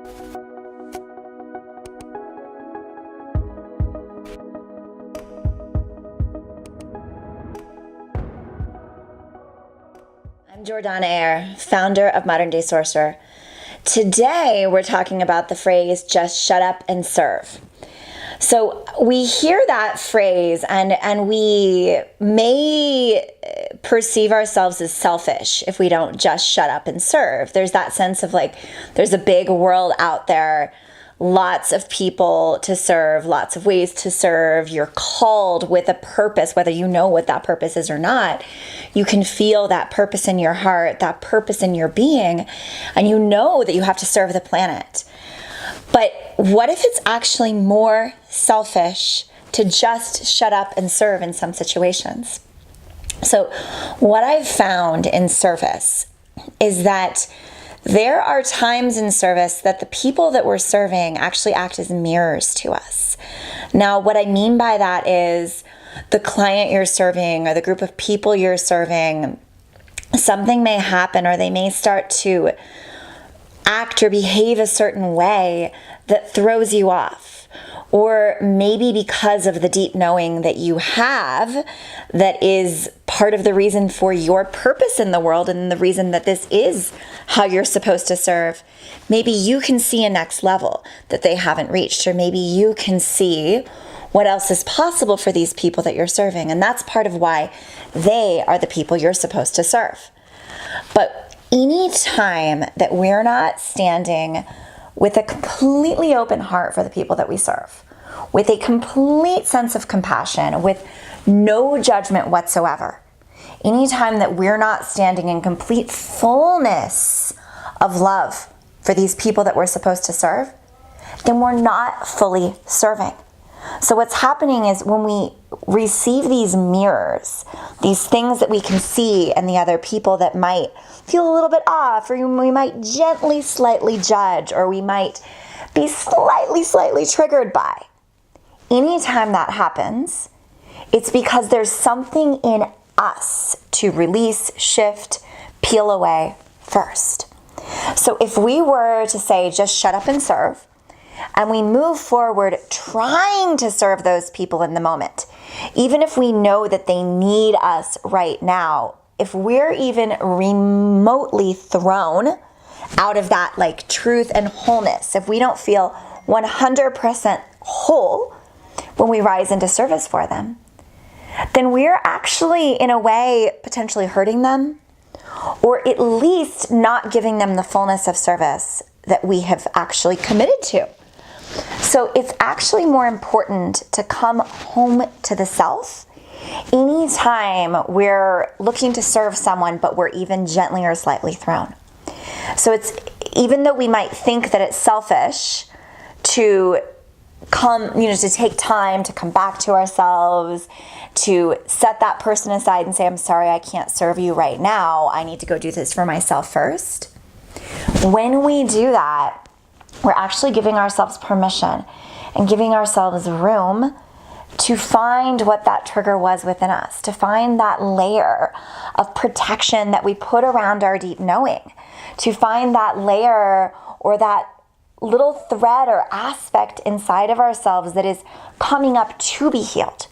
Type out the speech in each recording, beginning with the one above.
I'm Jordanna Eyre, founder of Modern Day Sorcerer. Today, we're talking about the phrase, just shut up and serve. So we hear that phrase and we may perceive ourselves as selfish if we don't just shut up and serve. There's that sense of like, there's a big world out there, lots of people to serve, lots of ways to serve. You're called with a purpose, whether you know what that purpose is or not. You can feel that purpose in your heart, that purpose in your being, and you know that you have to serve the planet. But what if it's actually more selfish to just shut up and serve in some situations? So what I've found in service is that there are times in service that the people that we're serving actually act as mirrors to us. Now, what I mean by that is the client you're serving or the group of people you're serving, something may happen or they may start to act or behave a certain way that throws you off. Or maybe because of the deep knowing that you have, that is part of the reason for your purpose in the world and the reason that this is how you're supposed to serve. Maybe you can see a next level that they haven't reached, or maybe you can see what else is possible for these people that you're serving. And that's part of why they are the people you're supposed to serve. But any time that we're not standing with a completely open heart for the people that we serve, with a complete sense of compassion, with no judgment whatsoever, anytime that we're not standing in complete fullness of love for these people that we're supposed to serve, then we're not fully serving. So what's happening is when we receive these mirrors, these things that we can see in the other people that might feel a little bit off, or we might gently, slightly judge, or we might be slightly triggered by. Anytime that happens, it's because there's something in us to release, shift, peel away first. So if we were to say, just shut up and serve, and we move forward trying to serve those people in the moment, even if we know that they need us right now, if we're even remotely thrown out of that like truth and wholeness, if we don't feel 100% whole when we rise into service for them, then we're actually in a way potentially hurting them, or at least not giving them the fullness of service that we have actually committed to. So it's actually more important to come home to the self anytime we're looking to serve someone, but we're even gently or slightly thrown. So it's, even though we might think that it's selfish to come, to take time to come back to ourselves, to set that person aside and say, I'm sorry, I can't serve you right now. I need to go do this for myself first. When we do that, we're actually giving ourselves permission and giving ourselves room to find what that trigger was within us, to find that layer of protection that we put around our deep knowing, to find that layer or that little thread or aspect inside of ourselves that is coming up to be healed.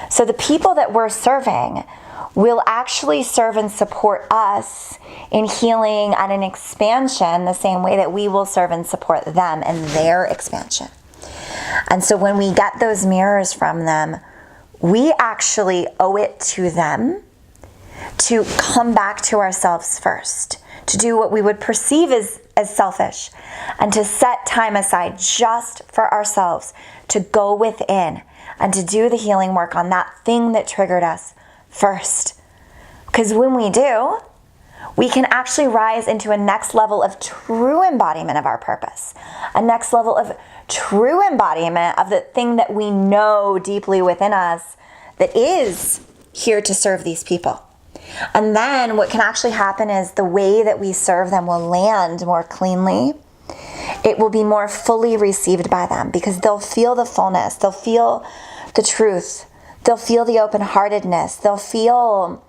So the people that we're serving will actually serve and support us in healing and in expansion the same way that we will serve and support them in their expansion. And so when we get those mirrors from them, we actually owe it to them to come back to ourselves first, to do what we would perceive as selfish, and to set time aside just for ourselves to go within and to do the healing work on that thing that triggered us first. Because when we do, we can actually rise into a next level of true embodiment of our purpose, a next level of true embodiment of the thing that we know deeply within us that is here to serve these people. And then what can actually happen is the way that we serve them will land more cleanly. It will be more fully received by them because they'll feel the fullness, they'll feel the truth, they'll feel the open-heartedness, they'll feel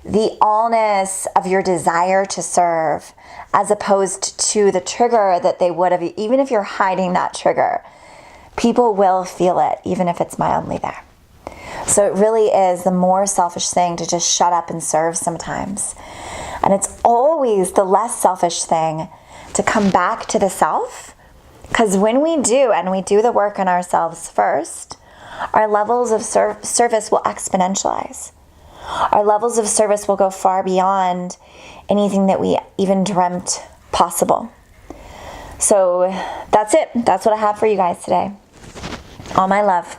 the allness of your desire to serve, as opposed to the trigger that they would have, even if you're hiding that trigger, people will feel it, even if it's mildly there. So it really is the more selfish thing to just shut up and serve sometimes. And it's always the less selfish thing to come back to the self, because when we do, and we do the work on ourselves first, our levels of service will exponentialize. Our levels of service will go far beyond anything that we even dreamt possible. So that's it. That's what I have for you guys today. All my love.